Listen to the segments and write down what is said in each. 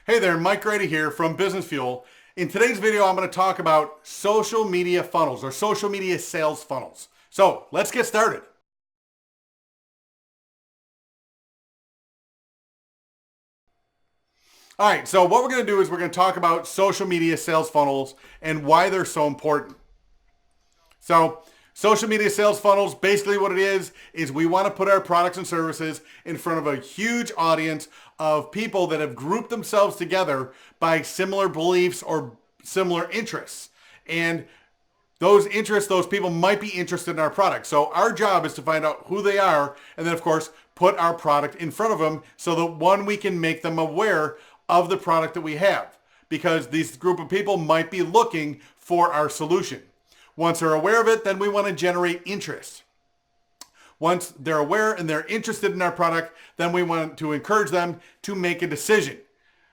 Hey there, Mike Grady here from Business Fuel. In today's video, I'm going to talk about social media funnels or social media sales funnels. So let's get started. All right, so what we're going to do is we're going to talk about social media sales funnels and why they're so important. So social media sales funnels, basically what it is we want to put our products and services in front of a huge audience of people that have grouped themselves together by similar beliefs or similar interests. And those interests, those people might be interested in our product. So our job is to find out who they are and then, of course, put our product in front of them so that, one, we can make them aware of the product that we have, because this group of people might be looking for our solution. Once they're aware of it, then we want to generate interest. Once they're aware and they're interested in our product, then we want to encourage them to make a decision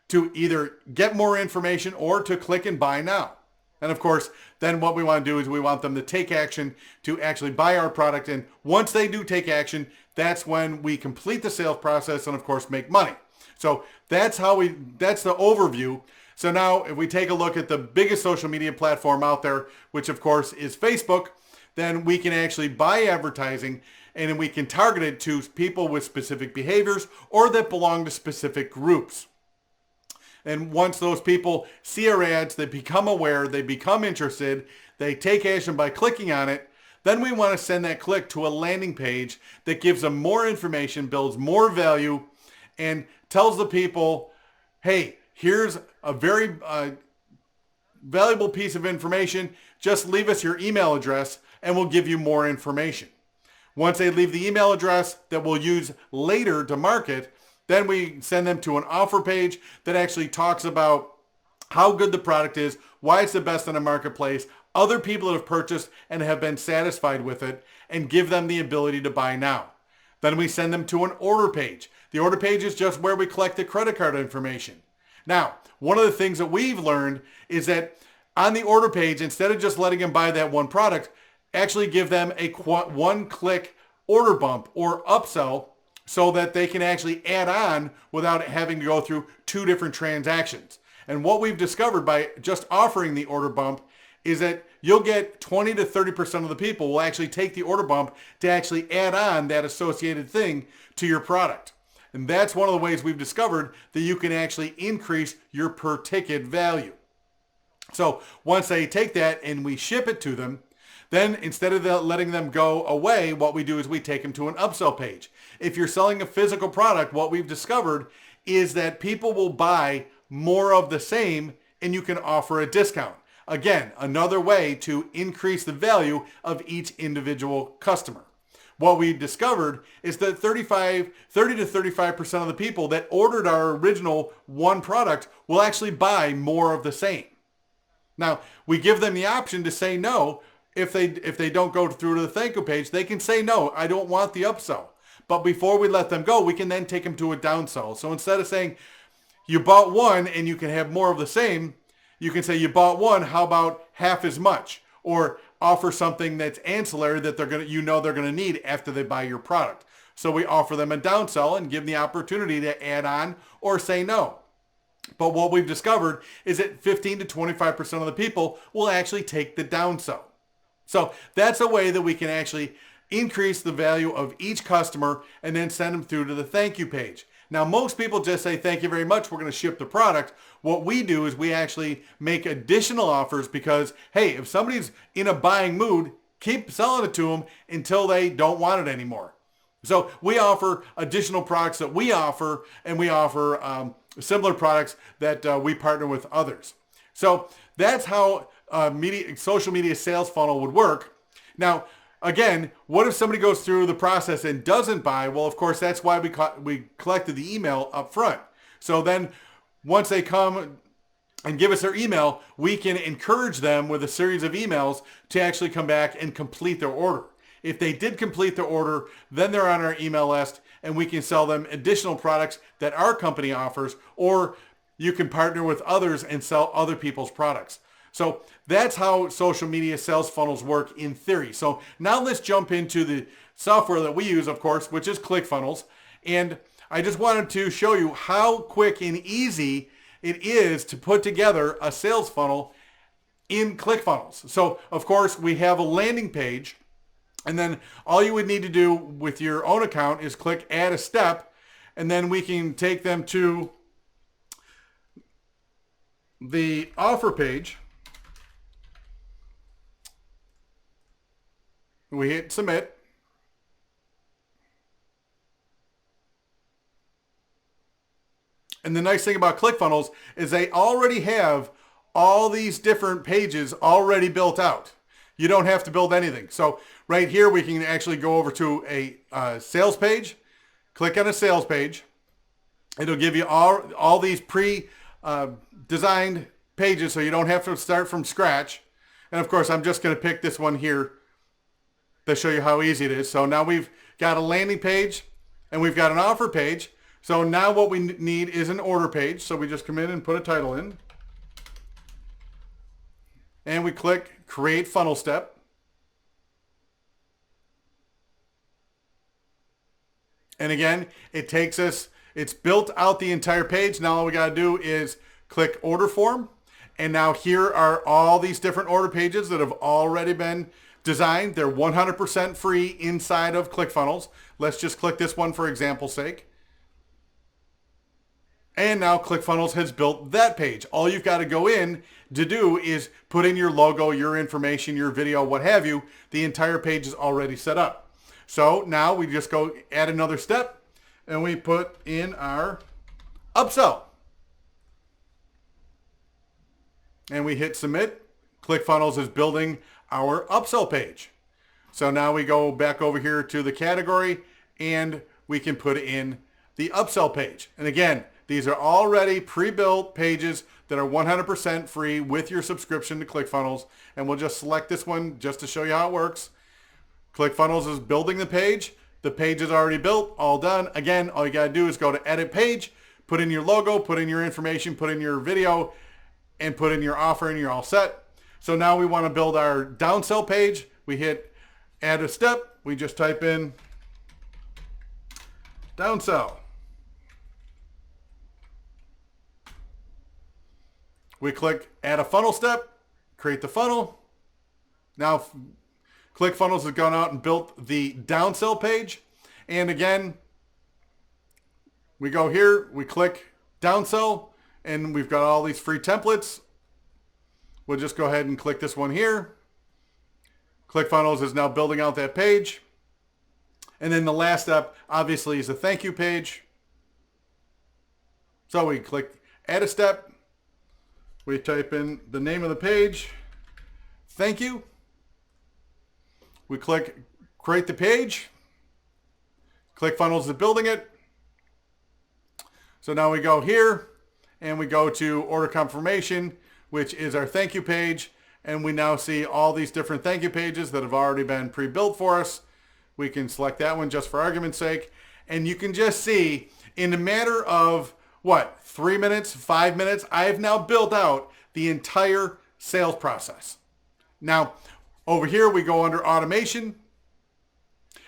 to either get more information or to click and buy now. And of course, then what we want to do is we want them to take action to actually buy our product. And once they do take action, that's when we complete the sales process and of course make money. So that's the overview. So now if we take a look at the biggest social media platform out there, which of course is Facebook, then we can actually buy advertising and we can target it to people with specific behaviors or that belong to specific groups. And once those people see our ads, they become aware, they become interested, they take action by clicking on it, then we want to send that click to a landing page that gives them more information, builds more value, and tells the people, hey, here's a very valuable piece of information. Just leave us your email address and we'll give you more information. Once they leave the email address that we'll use later to market, then we send them to an offer page that actually talks about how good the product is, why it's the best in the marketplace, other people that have purchased and have been satisfied with it, and give them the ability to buy now. Then we send them to an order page. The order page is just where we collect the credit card information. Now, one of the things that we've learned is that on the order page, instead of just letting them buy that one product, actually give them a one-click order bump or upsell so that they can actually add on without having to go through two different transactions. And what we've discovered by just offering the order bump is that you'll get 20 to 30% of the people will actually take the order bump to actually add on that associated thing to your product. And that's one of the ways we've discovered that you can actually increase your per ticket value. So once they take that and we ship it to them, then instead of letting them go away, what we do is we take them to an upsell page. If you're selling a physical product, what we've discovered is that people will buy more of the same and you can offer a discount. Again, another way to increase the value of each individual customer. What we discovered is that 30 to 35% of the people that ordered our original one product will actually buy more of the same. Now, we give them the option to say no. If they don't go through to the thank you page, they can say, no, I don't want the upsell. But before we let them go, we can then take them to a downsell. So instead of saying you bought one and you can have more of the same, you can say you bought one, how about half as much? Or offer something that's ancillary that they're going to need after they buy your product. So we offer them a downsell and give them the opportunity to add on or say no. But what we've discovered is that 15 to 25% of the people will actually take the downsell. So that's a way that we can actually increase the value of each customer and then send them through to the thank you page. Now, most people just say, thank you very much, we're going to ship the product. What we do is we actually make additional offers because, hey, if somebody's in a buying mood, keep selling it to them until they don't want it anymore. So we offer additional products that we offer, and we offer similar products that we partner with others. So that's how social media sales funnel would work. Now, again, what if somebody goes through the process and doesn't buy? Well, of course, that's why we collected the email up front. So then once they come and give us their email, we can encourage them with a series of emails to actually come back and complete their order. If they did complete their order, then they're on our email list and we can sell them additional products that our company offers, or you can partner with others and sell other people's products. So that's how social media sales funnels work in theory. So now let's jump into the software that we use, of course, which is ClickFunnels. And I just wanted to show you how quick and easy it is to put together a sales funnel in ClickFunnels. So of course we have a landing page, and then all you would need to do with your own account is click add a step, and then we can take them to the offer page. We hit submit. And the nice thing about ClickFunnels is they already have all these different pages already built out. You don't have to build anything. So right here, we can actually go over to a sales page, click on a sales page. It'll give you all these pre-designed pages, so you don't have to start from scratch. And of course, I'm just going to pick this one here to show you how easy it is. So now we've got a landing page and we've got an offer page. So now what we need is an order page. So we just come in and put a title in. And we click create funnel step. And again, it takes us, it's built out the entire page. Now all we got to do is click order form. And now here are all these different order pages that have already been designed. They're 100% free inside of ClickFunnels. Let's just click this one for example's sake. And now ClickFunnels has built that page. All you've got to go in to do is put in your logo, your information, your video, what have you. The entire page is already set up. So now we just go add another step and we put in our upsell. And we hit submit. ClickFunnels is building our upsell page. So now we go back over here to the category and we can put in the upsell page. And again, these are already pre-built pages that are 100% free with your subscription to ClickFunnels. And we'll just select this one just to show you how it works. ClickFunnels is building the page. The page is already built, all done. Again, all you got to do is go to edit page, put in your logo, put in your information, put in your video, and put in your offer, and you're all set. So now we want to build our downsell page. We hit add a step. We just type in downsell. We click add a funnel step, create the funnel. Now ClickFunnels has gone out and built the downsell page. And again, we go here, we click downsell, and we've got all these free templates. We'll just go ahead and click this one here. ClickFunnels is now building out that page. And then the last step, obviously, is a thank you page. So we click add a step. We type in the name of the page, thank you. We click create the page. ClickFunnels is building it. So now we go here and we go to order confirmation, which is our thank you page. And we now see all these different thank you pages that have already been pre-built for us. We can select that one just for argument's sake. And you can just see in a matter of 3 minutes, 5 minutes, I have now built out the entire sales process. Now, over here we go under automation,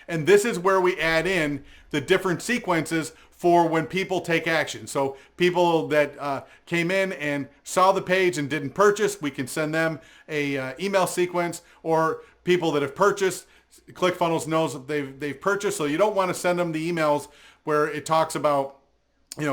and this is where we add in the different sequences for when people take action. So people that came in and saw the page and didn't purchase, we can send them a email sequence, or people that have purchased, ClickFunnels knows that they've purchased, so you don't want to send them the emails where it talks about,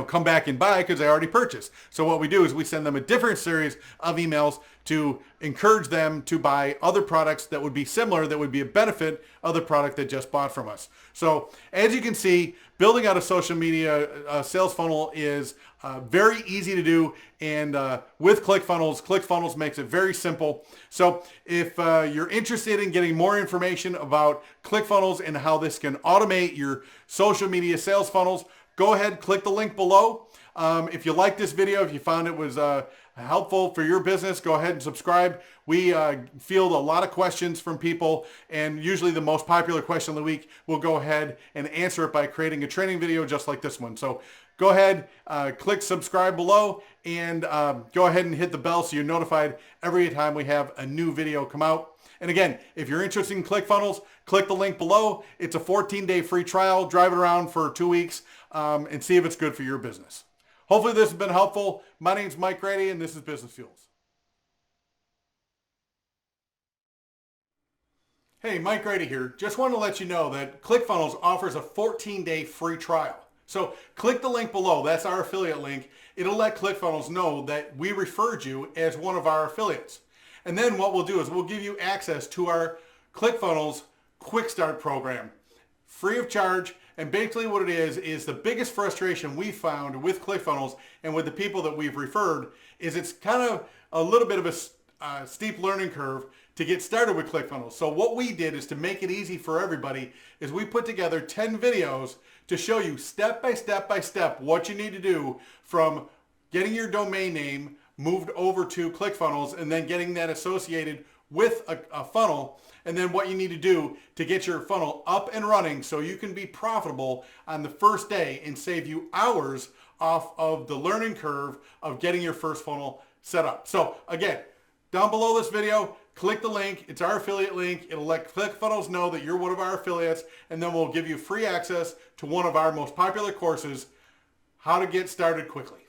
come back and buy because they already purchased. So what we do is we send them a different series of emails to encourage them to buy other products that would be similar, that would be a benefit of the product they just bought from us. So as you can see, building out a social media sales funnel is very easy to do. And with ClickFunnels, ClickFunnels makes it very simple. So if you're interested in getting more information about ClickFunnels and how this can automate your social media sales funnels, go ahead, click the link below. If you like this video, if you found it was helpful for your business, go ahead and subscribe. We field a lot of questions from people, and usually the most popular question of the week, we'll go ahead and answer it by creating a training video just like this one. So go ahead, click subscribe below, and go ahead and hit the bell so you're notified every time we have a new video come out. And again, if you're interested in ClickFunnels, click the link below. It's a 14-day free trial. Drive it around for 2 weeks and see if it's good for your business. Hopefully this has been helpful. My name's Mike Grady, and this is Business Fuels. Hey, Mike Grady here. Just want to let you know that ClickFunnels offers a 14-day free trial. So click the link below. That's our affiliate link. It'll let ClickFunnels know that we referred you as one of our affiliates. And then what we'll do is we'll give you access to our ClickFunnels Quick Start program, free of charge. And basically what it is the biggest frustration we found with ClickFunnels and with the people that we've referred is it's kind of a little bit of a steep learning curve to get started with ClickFunnels. So what we did is to make it easy for everybody is we put together 10 videos to show you step by step what you need to do from getting your domain name moved over to ClickFunnels and then getting that associated with a funnel, and then what you need to do to get your funnel up and running so you can be profitable on the first day and save you hours off of the learning curve of getting your first funnel set up. So again, down below this video, click the link. It's our affiliate link. It'll let ClickFunnels know that you're one of our affiliates, and then we'll give you free access to one of our most popular courses, How to Get Started Quickly.